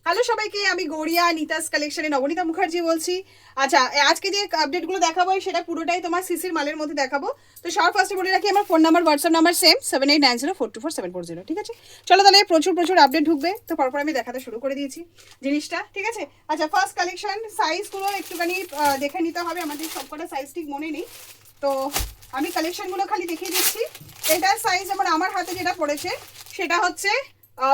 Hello সবাইকে, আমি গড়িয়া নিতাস কালেকশনে নবনীতা মুখার্জি বলছি। আচ্ছা, আজকে যে আপডেটগুলো দেখাবো সেটা পুরোটাই তোমার সিসির মালের মধ্যে দেখাবো। তো সবার ফার্স্টে বলে রাখি, আমার phone number WhatsApp number same 7890424740। ঠিক আছে, চলো তাহলে প্রচুর প্রচুর আপডেট ঢুকবে। তো পরপর আমি দেখাতে শুরু করে দিয়েছি জিনিসটা। ঠিক আছে, আচ্ছা ফার্স্ট কালেকশন, সাইজগুলো একটুখানি দেখে নিতে হবে, আমাদের সবকটা সাইজ ঠিক মনে নেই। তো আমি কালেকশনগুলো খালি দেখিয়ে দিচ্ছি। এটার সাইজ যেমন আমার হাতে যেটা পড়েছে সেটা হচ্ছে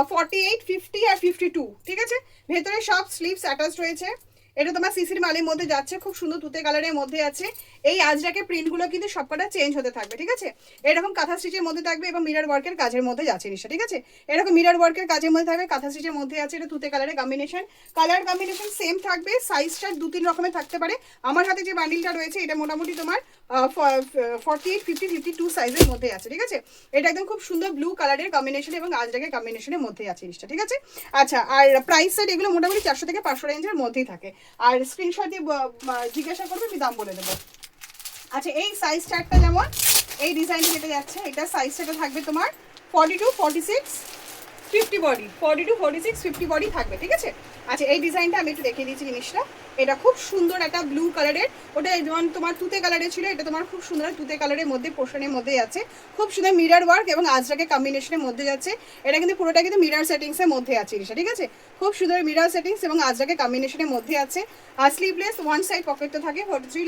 48, 50 আর 52। ঠিক আছে, ভেতরে সব স্লিভস অ্যাটাচ রয়েছে। এটা তোমার সিসির মালের মধ্যে যাচ্ছে, খুব সুন্দর তুতে কালারের মধ্যে আছে। এই আজরাকে প্রিন্টগুলো কিন্তু সবকটা চেঞ্জ হতে থাকবে। ঠিক আছে, এরকম কাঁথা স্টিচের মধ্যে থাকবে এবং মিরর ওয়ার্কের কাজের মধ্যে যাচ্ছে জিনিসটা। ঠিক আছে, এরকম মিরর ওয়ার্কের কাজের মধ্যে থাকবে, কাঁথা স্টিচের মধ্যে আছে। এটা তুতে কালারের কম্বিনেশন, কালার কম্বিনেশন সেম থাকবে। সাইজটা 2-3 রকমের থাকতে পারে। আমার হাতে যে বান্ডিলটা রয়েছে এটা মোটামুটি তোমার 48, 50, 52 সাইজের মধ্যে আছে। ঠিক আছে, এটা একদম খুব সুন্দর ব্লু কালারের কম্বিনেশন এবং আজরাকের কম্বিনেশনের মধ্যে আছে জিনিসটা। ঠিক আছে, আচ্ছা আর প্রাইস সেট এগুলো মোটামুটি 400 থেকে 500 রেঞ্জের মধ্যেই থাকে। আর স্ক্রিনশট দিয়ে জিজ্ঞাসা করবে, আমি দাম বলে দেবো। আচ্ছা, এই সাইজ চার্টটা যেমন এই ডিজাইনটা যেটা যাচ্ছে, এটা সাইজ সেটা থাকবে তোমার 42, 46, 50 বডি, 42, 46, 50 বডি থাকবে। ঠিক আছে, আচ্ছা এই ডিজাইনটা আমি একটু দেখিয়ে দিচ্ছি জিনিসটা। এটা খুব সুন্দর একটা ব্লু কালারের, ওটা যেমন তোমার তুতে কালারের ছিল, এটা তোমার খুব সুন্দর তুতে কালারের মধ্যে পোর্শনের মধ্যে আছে। খুব সুন্দর মিরর ওয়ার্ক এবং আজরাকে কম্বিনেশনের মধ্যে যাচ্ছে। এটা কিন্তু পুরোটা কিন্তু মিরর সেটিংসের মধ্যে আছে জিনিসটা। ঠিক আছে, খুব সুন্দর মিরর সেটিংস এবং আজরাকে কম্বিনেশনের মধ্যে আছে। আর স্লিভলেস, ওয়ান সাইড পকেট তো থাকে, 43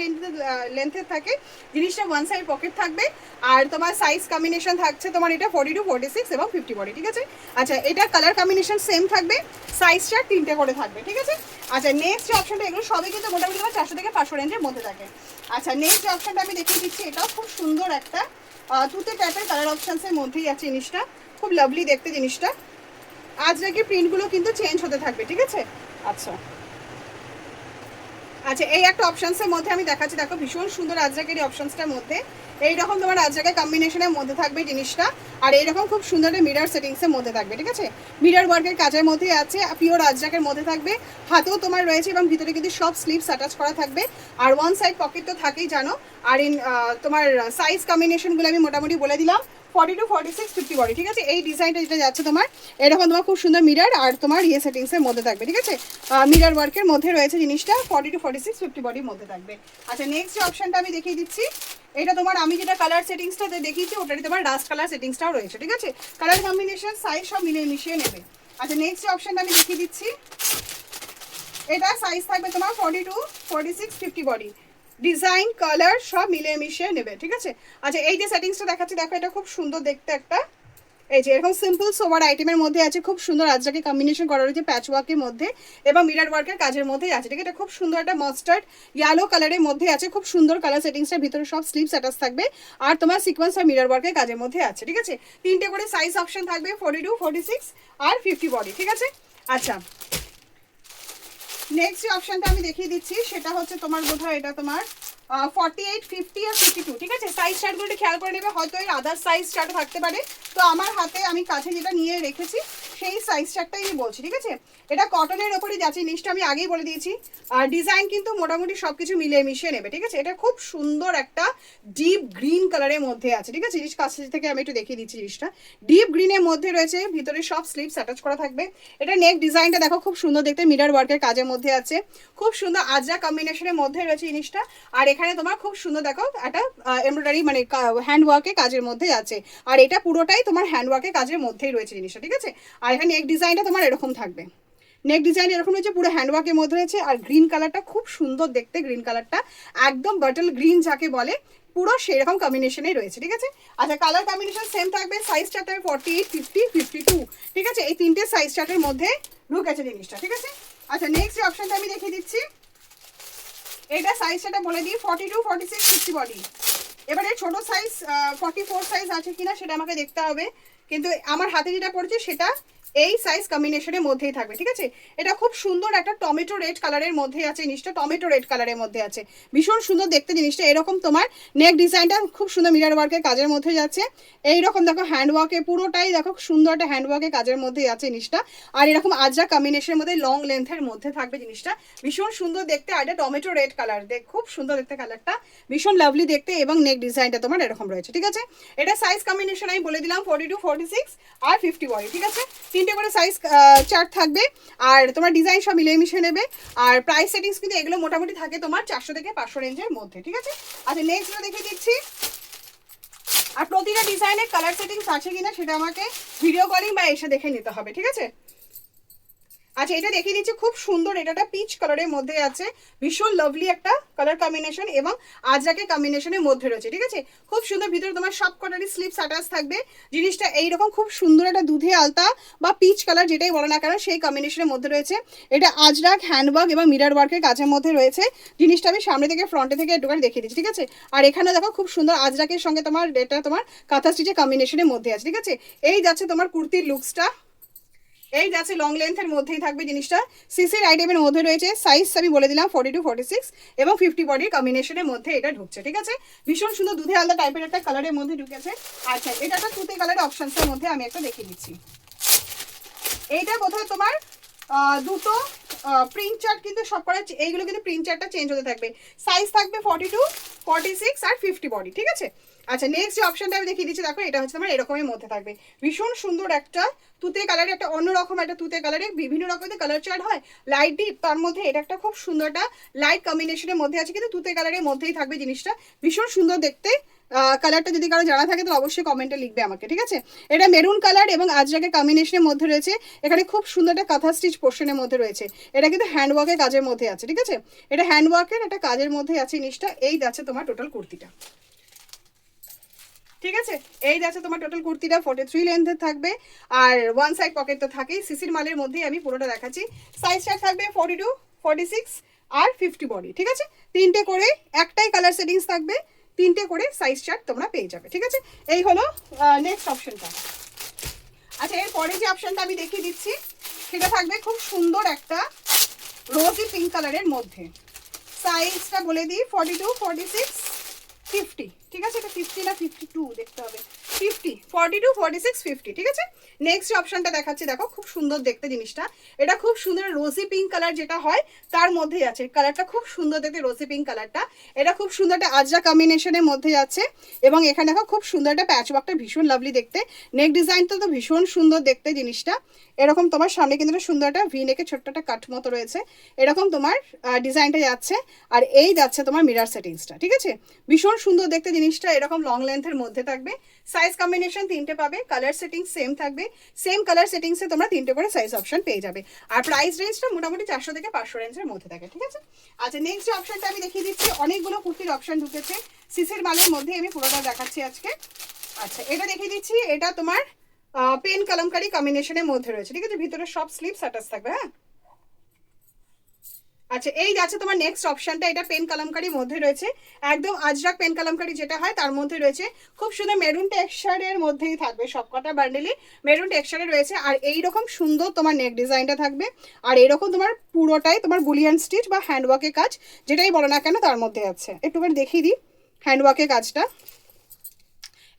লেন্থের থাকে জিনিসটা, ওয়ান সাইড পকেট থাকবে। আর তোমার সাইজ কম্বিনেশন থাকছে তোমার এটা 42, 46 এবং 50 বডি। ঠিক আছে, আচ্ছা এটা কালার কম্বিনেশন সেম থাকবে, সাইজটা 3টে করে থাকবে। ঠিক আছে, আচ্ছা নেক্সট যে অপশনটা, এগুলো সবই কিন্তু মোটামুটি তোমার 400 থেকে 500 রেঞ্জের মধ্যে থাকে। আচ্ছা নেক্সট যে অপশনটা আমি দেখিয়ে দিচ্ছি, এটাও খুব সুন্দর একটা তুতে টাইপের কালার অপশনসের মধ্যেই আছে জিনিসটা, খুব লাভলি দেখতে জিনিসটা। আজরাকে প্রিন্টগুলো কিন্তু চেঞ্জ হতে থাকবে। ঠিক আছে, আচ্ছা আচ্ছা এই একটা অপশনসের মধ্যে আমি দেখাচ্ছি, দেখো ভীষণ সুন্দর আজরাকের এই অপশনসটার মধ্যে এইরকম তোমার আজরাকের কম্বিনেশনের মধ্যে থাকবে জিনিসটা। আর এইরকম খুব সুন্দর মিরর সেটিংসের মধ্যে থাকবে। ঠিক আছে, মিরর ওয়ার্কের কাজের মধ্যে আছে, পিওর আজরাকের মধ্যে থাকবে, হাতেও তোমার রয়েছে এবং ভিতরে কিন্তু সব স্লিভস অ্যাটাচ করা থাকবে। আর ওয়ান সাইড পকেট তো থাকেই জানো। আর তোমার সাইজ কম্বিনেশনগুলো আমি মোটামুটি বলে দিলাম, 42, 46, 50 বডি। ঠিক আছে, এই ডিজাইনটা যেটা যাচ্ছে তোমার এরকম তোমার খুব সুন্দর মিরর আর তোমার সেটিংসের মধ্যে থাকবে। ঠিক আছে, মিরর ওয়ার্কের মধ্যে রয়েছে জিনিসটা, 42, 46, 50 বডির মধ্যে থাকবে। আচ্ছা নেক্সট যে অপশনটা আমি দেখিয়ে দিচ্ছি, এটা তোমার আমি যেটা কালার সেটিংসটা দেখিয়েছি ওটারই তোমার ডাস্ট কালার সেটিংসটাও রয়েছে। ঠিক আছে, কালার কম্বিনেশন সাইজ সব মিলিয়ে মিশিয়ে নেবে। আচ্ছা নেক্সট যে অপশনটা আমি দেখিয়ে দিচ্ছি, এটা সাইজ থাকবে তোমার 42, 46, 50 বডি, ডিজাইন কালার সব মিলিয়ে মিশিয়ে নেবে। ঠিক আছে, আচ্ছা এই যে সেটিংসটা দেখাচ্ছি দেখো, এটা খুব সুন্দর দেখতে একটা, এই যে এরকম সিম্পল সোবার আইটেমের মধ্যে আছে, খুব সুন্দর আজরাকে কম্বিনেশন করা রয়েছে প্যাচ ওয়ার্কের মধ্যে এবং মিরর ওয়ার্কের কাজের মধ্যে আছে। ঠিক আছে, এটা খুব সুন্দর একটা মাস্টার্ড ইয়েলো কালারের মধ্যে আছে, খুব সুন্দর কালার সেটিংসটার ভিতরে সব স্লিভস অ্যাটাচ থাকবে আর তোমার সিকোয়েন্স আর মিরর ওয়ার্কের কাজের মধ্যে আছে। ঠিক আছে, 3টে করে সাইজ অপশন থাকবে, 42, 46 আর 50 বডি। ঠিক আছে, আচ্ছা নেক্সট যে অপশনটা আমি দেখিয়ে দিচ্ছি সেটা হচ্ছে তোমার বোধহয় এটা তোমার 48, 50 আর 52। ঠিক আছে, সাইজ চার্টগুলো একটু খেয়াল করে নেবে, হয়তো এর আদার সাইজ চার্ট থাকতে পারে। তো আমার হাতে আমি কাছে যেটা নিয়ে রেখেছি সেই সাইজ চার্টটাই আমি বলছি। ঠিক আছে, এটা কটনের ওপরই যাচ্ছে জিনিসটা, আমি আগেই বলে দিয়েছি। আর ডিজাইন কিন্তু মোটামুটি সব কিছু মিলিয়ে মিশিয়ে নেবে। ঠিক আছে, এটা খুব সুন্দর একটা ডিপ গ্রিন কালারের মধ্যে আছে। ঠিক আছে, জিনিস কাছে থেকে আমি একটু দেখিয়ে দিচ্ছি জিনিসটা, ডিপ গ্রিনের মধ্যে রয়েছে, ভিতরে সব স্লিভস অ্যাটাচ করা থাকবে। এটা নেক ডিজাইনটা দেখো খুব সুন্দর দেখতে, মিরর ওয়ার্কের কাজের মধ্যে আছে, খুব সুন্দর আজরা কম্বিনেশনের মধ্যে রয়েছে জিনিসটা। আর এখানে তোমার খুব সুন্দর দেখো একটা এমব্রয়ডারি মানে হ্যান্ড ওয়ার্কের কাজের মধ্যে আছে। আর এটা পুরোটাই তোমার হ্যান্ড ওয়ার্কের কাজের মধ্যেই রয়েছে জিনিসটা। ঠিক আছে, আর এখানে নেক ডিজাইনটা তোমার এরকম থাকবে, নেক ডিজাইন এরকম রয়েছে, পুরো হ্যান্ডওয়ার্কের মধ্যে রয়েছে। আর গ্রিন কালারটা খুব সুন্দর দেখতে, গ্রিন কালারটা একদম বাটল গ্রিন যাকে বলে, পুরো সেরকম কম্বিনেশনেই রয়েছে। ঠিক আছে, আচ্ছা কালার কম্বিনেশন সেম থাকবে, সাইজ চার্ট থাকবে 48, 50, 52। ঠিক আছে, এই 3টে সাইজ চার্টের মধ্যে ঢুকেছে জিনিসটা। ঠিক আছে, আচ্ছা নেক্সট যে অপশনটা আমি দেখিয়ে দিচ্ছি, এটা সাইজটা বলে দিই, 42, 46, 50 বডি। এবারে ছোট সাইজ 44 সাইজ আছে কিনা সেটা আমাকে দেখতে হবে, কিন্তু আমার হাতে যেটা পড়েছে সেটা এই সাইজ কম্বিনেশনের মধ্যেই থাকবে। ঠিক আছে, এটা খুব সুন্দর একটা টমেটো রেড কালারের মধ্যে আছে জিনিসটা, টমেটো রেড কালারের মধ্যে আছে, ভীষণ সুন্দর দেখতে জিনিসটা। এরকম তোমার নেক ডিজাইনটা খুব সুন্দর মিরর ওয়ার্কের কাজের মধ্যে যাচ্ছে। এইরকম দেখো হ্যান্ড ওয়ার্কে পুরোটাই দেখো সুন্দর একটা হ্যান্ড ওয়ার্কের কাজের মধ্যে আছে জিনিসটা। আর এরকম আজরা কম্বিনেশনের মধ্যে লং লেন্থের মধ্যে থাকবে জিনিসটা, ভীষণ সুন্দর দেখতে। আর এটা টমেটো রেড কালার, দেখ খুব সুন্দর দেখতে কালারটা, ভীষণ লাভলি দেখতে এবং নেক ডিজাইনটা তোমার এরকম রয়েছে। ঠিক আছে, এটা সাইজ কম্বিনেশন আমি বলে দিলাম, 42, 46 আর 50 বডি। ঠিক আছে, তিনটে করে সাইজ চার্ট থাকবে, আর তোমার ডিজাইন সব মিলিয়ে মিশিয়ে নেবে। আর প্রাইস সেটিংস কিন্তু এগুলো মোটামুটি থাকে তোমার 400 থেকে 500 রেঞ্জের মধ্যে, ঠিক আছে। আচ্ছা নেক্সট দেখিয়ে দিচ্ছি। আর প্রতিটা ডিজাইনের কালার সেটিংস আছে কিনা সেটা আমাকে ভিডিও কলিং বা এসে দেখে নিতে হবে, ঠিক আছে। আচ্ছা এটা দেখিয়ে দিচ্ছি, খুব সুন্দর, এটা একটা পিচ কালারের মধ্যে আছে, ভীষণ লাভলি একটা কালার কম্বিনেশন এবং আজরাকের কম্বিনেশনের মধ্যে রয়েছে, ঠিক আছে। খুব সুন্দর, ভিতরে তোমার সব কটারই স্লিপস অ্যাটাচ থাকবে। জিনিসটা এইরকম খুব সুন্দর একটা দুধে আলতা বা পিচ কালার যেটাই বলো না কেন সেই কম্বিনেশনের মধ্যে রয়েছে। এটা আজরাক হ্যান্ডওয়ার্ক এবং মিরর ওয়ার্কের কাজের মধ্যে রয়েছে। জিনিসটা আমি সামনে থেকে ফ্রন্টে থেকে একটুখানি দেখিয়ে দিচ্ছি, ঠিক আছে। আর এখানে দেখো খুব সুন্দর আজরাকের সঙ্গে তোমার এটা তোমার কাঁথা স্টিচের কম্বিনেশনের মধ্যে আছে, ঠিক আছে। এই যাচ্ছে তোমার কুর্তির লুকসটা, এই যাচ্ছে লং লেন্থের মধ্যেই থাকবে জিনিসটা। সিসির আইটেমের মধ্যে রয়েছে, সাইজ আমি বলে দিলাম 42, 46 এবং 50 বডির কম্বিনেশনের মধ্যে এটা ঢুকছে, ঠিক আছে। ভীষণ সুন্দর দুধে আলাদা টাইপের একটা কালারের মধ্যে ঢুকেছে। আচ্ছা এটা একটা তুতে কালারের অপশনসের মধ্যে আমি একটা দেখিয়ে দিচ্ছি। এইটা বোধহয় তোমার দুটো প্রিন্ট চার্ট, কিন্তু সব করা এইগুলো কিন্তু প্রিন্ট চার্টটা চেঞ্জ হতে থাকবে। সাইজ থাকবে 42, 46 আর 50 বডি, ঠিক আছে। আচ্ছা নেক্সট যে অপশনটা আমি দেখিয়ে দিচ্ছি, দেখো এটা হচ্ছে তোমার এরকমের মধ্যে থাকবে, ভীষণ সুন্দর একটা তুতে কালারের, একটা অন্যরকম একটা তুতে কালারে বিভিন্ন রকমের কালার চার্ট হয় লাইট ডিপ, তার মধ্যে এটা একটা খুব সুন্দর একটা লাইট কম্বিনেশনের মধ্যে আছে, কিন্তু তুতে কালারের মধ্যেই থাকবে জিনিসটা, ভীষণ সুন্দর দেখতে। কালারটা যদি কারো জানা থাকে তো অবশ্যই কমেন্টে লিখবে আমাকে, ঠিক আছে। এটা মেরুন কালার এবং আজরাকের কম্বিনেশনের মধ্যে রয়েছে। এখানে খুব সুন্দর একটা কাঁথা স্টিচ পোর্শনের মধ্যে রয়েছে। এটা কিন্তু হ্যান্ডওয়ার্কের কাজের মধ্যে আছে, ঠিক আছে। এটা হ্যান্ডওয়ার্কের একটা কাজের মধ্যে আছে জিনিসটা। এই যাচ্ছে তোমার টোটাল কুর্তিটা, ঠিক আছে। এই যাচ্ছে তোমার টোটাল কুর্তিটা 43 লেন্থের থাকবে, আর ওয়ান সাইড পকেট তো থাকেই। সিসির মালের মধ্যেই আমি পুরোটা দেখাচ্ছি। সাইজটা থাকবে 42, 46 আর 50 বডি, ঠিক আছে। তিনটে করে, একটাই কালার সেটিংস থাকবে, তিনটে করে সাইজ চার্ট তোমরা পেয়ে যাবে, ঠিক আছে। এই হলো নেক্সট অপশনটা। আচ্ছা এরপরে যে অপশনটা আমি দেখিয়ে দিচ্ছি সেটা থাকবে খুব সুন্দর একটা রোজি পিঙ্ক কালারের মধ্যে। সাইজটা বলে দিই 42, 46, 50, ঠিক আছে। এটা 50 না 52 দেখতে হবে, 50, 42, 46, 50, ঠিক আছে। নেক্সট অপশনটা দেখাচ্ছি, দেখো খুব সুন্দর দেখতে জিনিসটা। এটা খুব সুন্দর রোজি পিঙ্ক কালার যেটা হয় তার মধ্যেই আছে, কালারটা খুব সুন্দর দেখতে রোজি পিঙ্ক কালারটা। এটা খুব সুন্দর একটা আজরা কম্বিনেশনের মধ্যে যাচ্ছে, এবং এখানে দেখো খুব সুন্দর একটা প্যাচ ওয়ার্কটা, ভীষণ লাভলি দেখতে। নেক ডিজাইনটা তো ভীষণ সুন্দর দেখতে জিনিসটা। এরকম তোমার সামনে কিন্তু একটা সুন্দর একটা ভি নেকের ছোট্ট একটা কাট মতো রয়েছে, এরকম তোমার ডিজাইনটা যাচ্ছে। আর এই যাচ্ছে তোমার মিরর সেটিংসটা, ঠিক আছে। ভীষণ সুন্দর দেখতে জিনিসটা, এরকম লং লেন্থের মধ্যে থাকবে। সাইজ কম্বিনেশন তিনটে পাবে, কালার সেটিংস সেম থাকবে, সেম কালার সেটিংসে তোমরা তিনটে করে সাইজ অপশন পেয়ে যাবে। আর প্রাইস রেঞ্জটা মোটামুটি 400 থেকে 500 রেঞ্জের মধ্যে থাকে, ঠিক আছে। আচ্ছা নেক্সট যে অপশনটা আমি দেখিয়ে দিচ্ছি, অনেকগুলো কুর্তির অপশন ঢুকেছে সিসির মালের মধ্যে, আমি পুরোটা দেখাচ্ছি আজকে। আচ্ছা এটা দেখিয়ে দিচ্ছি, এটা তোমার পেন কলমকারি কম্বিনেশনের মধ্যে রয়েছে, ঠিক আছে। ভিতরে সব স্লিপস অ্যাটাচ থাকবে, হ্যাঁ। আচ্ছা এই যাচ্ছে তোমার নেক্সট অপশনটা, এটা পেন কলমকারির মধ্যে রয়েছে, একদম আজরাক পেন কলমকারি যেটা হয় তার মধ্যে রয়েছে। খুব সুন্দর মেরুন টেক্সচারের মধ্যেই থাকবে, সবকটা বান্ডেলই মেরুন টেক্সচারে রয়েছে। আর এইরকম সুন্দর তোমার নেক ডিজাইনটা থাকবে, আর এরকম তোমার পুরোটাই তোমার বুলিয়ান স্টিচ বা হ্যান্ডওয়ার্কের কাজ যেটাই বলো না কেন তার মধ্যে আছে। একটুখানি দেখিয়ে দিই হ্যান্ডওয়ার্কের কাজটা,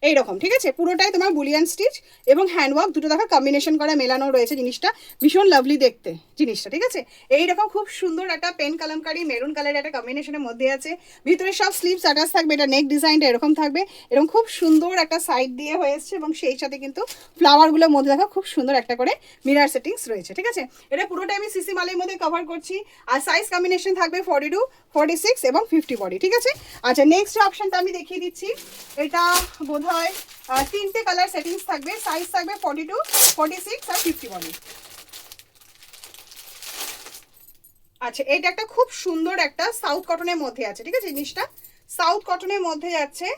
এইরকম, ঠিক আছে। পুরোটাই তোমার বুলিয়ান স্টিচ এবং হ্যান্ডওয়ার্ক দুটো দেখা কম্বিনেশন করা মেলানো রয়েছে জিনিসটা, ভীষণ লাভলি দেখতে জিনিসটা, ঠিক আছে। এইরকম খুব সুন্দর একটা পেন কলমকারি মেরুন কালারের একটা কম্বিনেশনের মধ্যে আছে, ভিতরে সব স্লিভস অ্যাটাচ থাকবে। এটা নেক ডিজাইনটা এরকম থাকবে, এরকম খুব সুন্দর একটা সাইড দিয়ে হয়েছে, এবং সেই সাথে কিন্তু ফ্লাওয়ারগুলোর মধ্যে দেখা খুব সুন্দর একটা করে মিরর সেটিংস রয়েছে, ঠিক আছে। এটা পুরোটাই আমি সিসি মালের মধ্যে কভার করছি, আর সাইজ কম্বিনেশন থাকবে 42, 46 এবং 50 বডি, ঠিক আছে। আচ্ছা নেক্সট অপশনটা আমি দেখিয়ে দিচ্ছি, এটা বোধ হয় তিনটে কালার সেটিংস থাকবে, সাইজ থাকবে 42, 46 আর 50 বডি। আচ্ছা এটা একটা খুব সুন্দর একটা সাউথ কটনের মধ্যে আছে, ঠিক আছে। জিনিসটা সাউথ কটনের মধ্যে যাচ্ছে,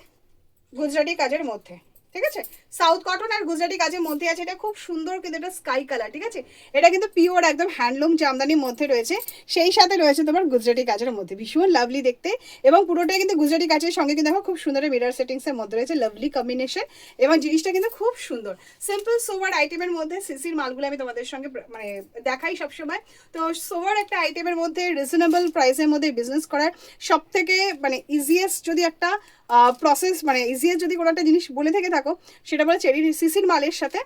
গুজরাটি কাজের মধ্যে, ঠিক আছে। সাউথ কটন আর গুজরাটি কাজের মধ্যে আছে, এটা খুব সুন্দর কিন্তু এটা স্কাই কালার, ঠিক আছে। এটা কিন্তু পিওর একদম হ্যান্ডলুম জামদানির মধ্যে রয়েছে, সেই সাথে রয়েছে তোমার গুজরাটি কাজের মধ্যে, ভীষণ লাভলি দেখতে। এবং পুরোটাই কিন্তু গুজরাটি কাজের সঙ্গে কিন্তু দেখো খুব সুন্দর মিরর সেটিংসের মধ্যে রয়েছে, লাভলি কম্বিনেশন, এবং জিনিসটা কিন্তু খুব সুন্দর। সিম্পল সোভার আইটেমের মধ্যে সিসির মালগুলো আমি তোমাদের সঙ্গে মানে দেখাই সবসময়। তো সোভার একটা আইটেমের মধ্যে রিজনেবল প্রাইসের মধ্যে বিজনেস করার সব থেকে মানে ইজিয়েস্ট যদি একটা প্রসেস, মানে ইজিয়েস্ট যদি কোনো একটা জিনিস বলে থেকে থাকো সেটা বলে চেরি সিসির মালের সাথে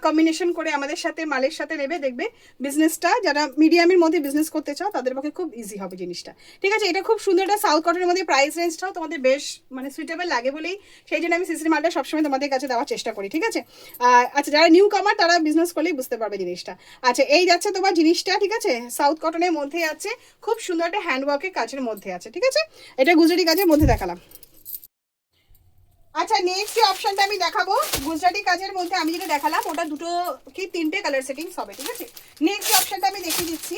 কম্বিনেশন করে আমাদের সাথে মালের সাথে নেবে, দেখবে বিজনেসটা যারা মিডিয়ামের মধ্যে বিজনেস করতে চাও তাদের পক্ষে খুব ইজি হবে জিনিসটা। ঠিক আছে, এটা খুব সুন্দর একটা সাউথ কটনের মধ্যে, প্রাইস রেঞ্জটাও তোমাদের বেশ মানে সুইটেবল লাগে বলেই সেই জন্য আমি সিসির মালটা সবসময় তোমাদের কাছে দেওয়ার চেষ্টা করি। ঠিক আছে, আচ্ছা যারা নিউ কামার তারা বিজনেস করলেই বুঝতে পারবে জিনিসটা। আচ্ছা এই যাচ্ছে তোমার জিনিসটা, ঠিক আছে, সাউথ কটনের মধ্যে আছে, খুব সুন্দর একটা হ্যান্ডওয়ার্কের কাজের মধ্যে আছে। ঠিক আছে, এটা গুজরাটি কাজের মধ্যে দেখালাম। আচ্ছা নেক্সট যে অপশনটা আমি দেখাবো গুজরাটি কাজের মধ্যে, আমি যেটা দেখালাম ওটা দুটো কি তিনটে কালার সেটিংস হবে। ঠিক আছে, নেক্সট যে অপশনটা আমি দেখিয়ে দিচ্ছি,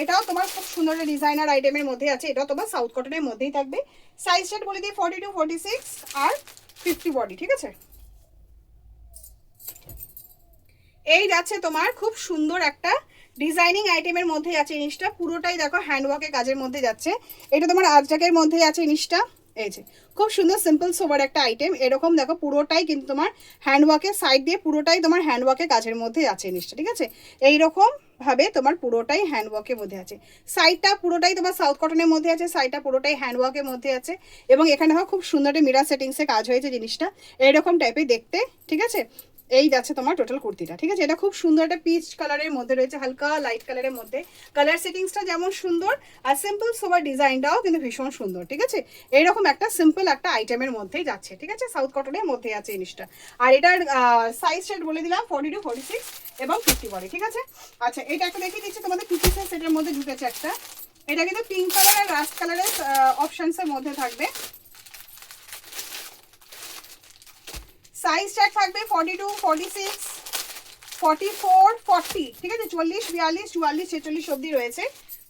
এটাও তোমার খুব সুন্দর ডিজাইনার আইটেমের মধ্যে আছে, এটাও তোমার সাউথ কটনের মধ্যেই থাকবে। সাইজ সেট বলে দিই 42, 46 আর 50 বডি। ঠিক আছে, এই যাচ্ছে তোমার খুব সুন্দর একটা ডিজাইনিং আইটেমের মধ্যে আছে জিনিসটা, পুরোটাই দেখো হ্যান্ডওয়ার্কের কাজের মধ্যে যাচ্ছে। এটা তোমার আজরাকের মধ্যে আছে জিনিসটা, এই যে খুব সুন্দর সিম্পল সোবার একটা আইটেম, এরকম দেখো পুরোটাই কিন্তু তোমার হ্যান্ডওয়ার্কের সাইড দিয়ে পুরোটাই তোমার হ্যান্ডওয়ার্কের কাজের মধ্যে আছে জিনিসটা। ঠিক আছে, এইরকম ভাবে তোমার পুরোটাই হ্যান্ডওয়ার্কের মধ্যে আছে, সাইডটা পুরোটাই তোমার সাউথ কটনের মধ্যে আছে, সাইডটা পুরোটাই হ্যান্ডওয়ার্কের মধ্যে আছে, এবং এখানে দেখো খুব সুন্দর একটা মিরার সেটিংসে কাজ হয়েছে জিনিসটা, এইরকম টাইপের দেখতে। ঠিক আছে, এই যাচ্ছে তোমার টোটাল কুর্তিটা। ঠিক আছে, এটা খুব সুন্দর একটা পিচ কালারের মধ্যে রয়েছে, হালকা লাইট কালারের মধ্যে, কালার সেটিংসটা যেমন সুন্দর আর সিম্পল সোবার ডিজাইনটাও কিন্তু ভীষণ সুন্দর। ঠিক আছে, এইরকম একটা সিম্পল একটা আইটেমের মধ্যেই যাচ্ছে। ঠিক আছে, সাউথ কটনের মধ্যে আছে জিনিসটা, আর এটার সাইজ সেট বলে দিলাম 42, 46 এবং 50 বডি। ঠিক আছে, আচ্ছা এটা একটা দেখিয়ে দিচ্ছি তোমাদের 2 পিসের সেটের মধ্যে ঢুকেছে একটা, এটা কিন্তু পিঙ্ক কালার আর রাস্ট কালারের অপশনসের মধ্যে থাকবে। সাইজ ট্যাগ থাকবে 42, 46, 44, 40। ঠিক আছে, 40, 42, 44, 46 অবধি রয়েছে।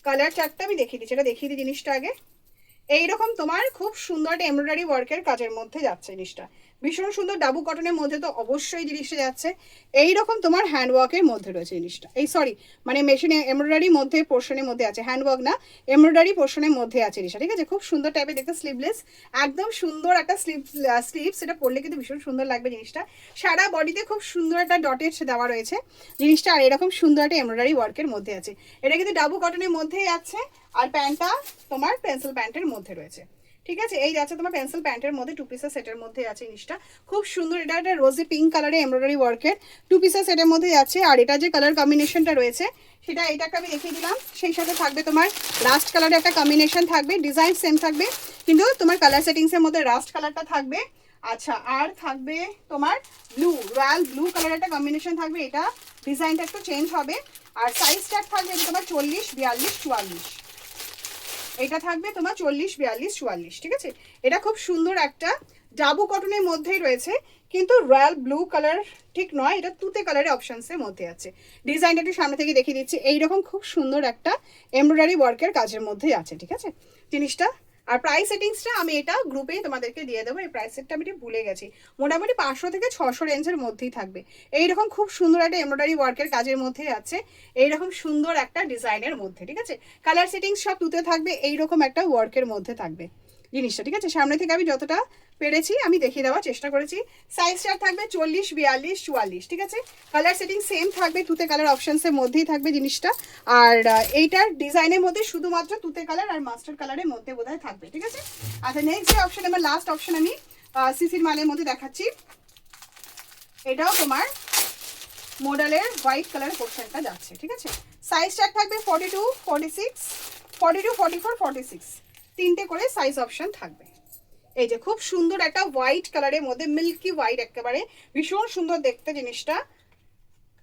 কালার চারটা আমি দেখিয়ে দিচ্ছি, এটা দেখিয়ে দিই জিনিসটা আগে। এইরকম তোমার খুব সুন্দর একটা এমব্রয়ডারি ওয়ার্কের কাজের মধ্যে যাচ্ছে জিনিসটা, ভীষণ সুন্দর ডাবু কটনের মধ্যে তো অবশ্যই জিনিসটা যাচ্ছে। এইরকম তোমার হ্যান্ডওয়ার্কের মধ্যে রয়েছে জিনিসটা, এই সরি মানে মেশিনে এমব্রয়ডারি মধ্যে পোর্শনের মধ্যে আছে, হ্যান্ডওয়ার্ক না এমব্রয়ডারি পোর্শনের মধ্যে আছে জিনিসটা। ঠিক আছে, খুব সুন্দর টাইপের দেখতে, স্লিভলেস একদম সুন্দর একটা স্লিভস, এটা পরলে কিন্তু ভীষণ সুন্দর লাগবে জিনিসটা। সারা বডিতে খুব সুন্দর একটা ডটেড দেওয়া রয়েছে জিনিসটা, আর এরকম সুন্দর একটা এমব্রয়ডারি ওয়ার্কের মধ্যে আছে। এটা কিন্তু ডাবু কটনের মধ্যেই আছে, আর প্যান্টটা তোমার পেন্সিল প্যান্টের মধ্যে রয়েছে। ঠিক আছে, এই যাচ্ছে তোমার পেন্সিল প্যান্টের মধ্যে 2 পিসের সেটের মধ্যে আছে জিনিসটা, খুব সুন্দর। এটা একটা রোজি পিঙ্ক কালারে এমব্রয়ডারি ওয়ার্কের 2 পিসের সেটের মধ্যে যাচ্ছে, আর এটা যে কালার কম্বিনেশনটা রয়েছে সেটা এটাকে আমি দেখিয়ে দিলাম। সেই সাথে থাকবে তোমার রাস্ট কালারের একটা কম্বিনেশন থাকবে, ডিজাইন সেম থাকবে কিন্তু তোমার কালার সেটিংসের মধ্যে রাস্ট কালারটা থাকবে। আচ্ছা আর থাকবে তোমার ব্লু, রয়্যাল ব্লু কালারের একটা কম্বিনেশন থাকবে, এটা ডিজাইনটা একটু চেঞ্জ হবে। আর সাইজ ট্যাগ থাকবে তোমার 40, 42, 44, এটা থাকবে তোমার 40, 42, 44। ঠিক আছে, এটা খুব সুন্দর একটা ডাবু কটনের মধ্যেই রয়েছে, কিন্তু রয়্যাল ব্লু কালার ঠিক নয়, এটা তুতে কালারের অপশনসের মধ্যে আছে। ডিজাইনটা একটু সামনে থেকে দেখিয়ে দিচ্ছি, এইরকম খুব সুন্দর একটা এমব্রয়ডারি ওয়ার্কের কাজের মধ্যেই আছে। ঠিক আছে জিনিসটা, আর প্রাইস সেটিংসটা আমি এটা গ্রুপেই তোমাদেরকে দিয়ে দেবো, এই প্রাইস সেটটা আমি ভুলে গেছি, মোটামুটি 500 থেকে 600 রেঞ্জের মধ্যেই থাকবে। এইরকম খুব সুন্দর একটা এমব্রয়ডারি ওয়ার্কের কাজের মধ্যে আছে, এইরকম সুন্দর একটা ডিজাইনের মধ্যে। ঠিক আছে, কালার সেটিংস সব তুতে থাকবে, এইরকম একটা ওয়ার্কের মধ্যে থাকবে জিনিসটা। ঠিক আছে, সামনে থেকে আমি যতটা পেরেছি আমি দেখিয়ে দেওয়ার চেষ্টা করেছি। সাইজটা থাকবে 40, 42, 44। ঠিক আছে, কালার সেটিং সেম থাকবে, তুতে কালার অপশনসের মধ্যেই থাকবে জিনিসটা। আর এইটার ডিজাইনের মধ্যে শুধুমাত্র তুতে কালার আর মাস্টার কালারের মধ্যে বোধহয় থাকবে। ঠিক আছে, আচ্ছা নেক্সট যে অপশন, আমার লাস্ট অপশন আমি সিসির মালের মধ্যে দেখাচ্ছি, এটাও তোমার মডেলের হোয়াইট কালারের পোর্শনটা যাচ্ছে। ঠিক আছে, সাইজটা থাকবে 42, 46, 42, 44, 46, তিনটে করে সাইজ অপশন থাকবে। এই যে খুব সুন্দর একটা হোয়াইট কালারের মধ্যে, মিল্কি হোয়াইট একেবারে, ভীষণ সুন্দর দেখতে জিনিসটা।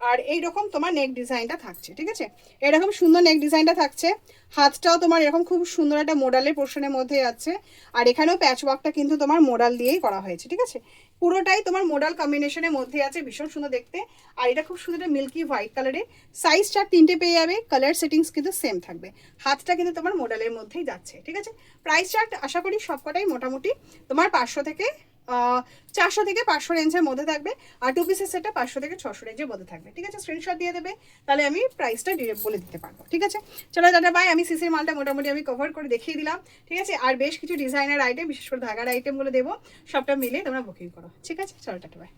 আর এইরকম তোমার নেক ডিজাইনটা থাকছে। ঠিক আছে, এরকম সুন্দর নেক ডিজাইনটা থাকছে, হাতটাও তোমার এরকম খুব সুন্দর একটা মোডালের পোর্শনের মধ্যে আছে, আর এখানেও প্যাচ ওয়ার্কটা কিন্তু তোমার মোডাল দিয়েই করা হয়েছে। ঠিক আছে, পুরোটাই তোমার মোডাল কম্বিনেশনের মধ্যে আছে, ভীষণ সুন্দর দেখতে। আর এটা খুব সুন্দর একটা মিল্কি হোয়াইট কালারের, সাইজ চার্ট তিনটে পেয়ে যাবে, কালার সেটিংস কিন্তু সেম থাকবে, হাতটা কিন্তু তোমার মোডালের মধ্যেই যাচ্ছে। ঠিক আছে, প্রাইস চার্ট আশা করি সবকটাই মোটামুটি তোমার 500 থেকে 400 থেকে 500 রেঞ্জের মধ্যে থাকবে, আর 2 পিসের সেটটা 500 থেকে 600 রেঞ্জের মধ্যে থাকবে। ঠিক আছে, স্ক্রিনশট দিয়ে দেবে, তাহলে আমি প্রাইসটা ডিরেক্ট বলে দিতে পারবো। ঠিক আছে, চলো দাদা বাই, আমি সিসির মালটা মোটামুটি আমি কভার করে দেখিয়ে দিলাম। ঠিক আছে, আর বেশ কিছু ডিজাইনার আইটেম, বিশেষ করে ধাগার আইটেমগুলো দেবো, সবটা মিলে তোমরা বুকিং করো। ঠিক আছে, চলো টাটা বাই।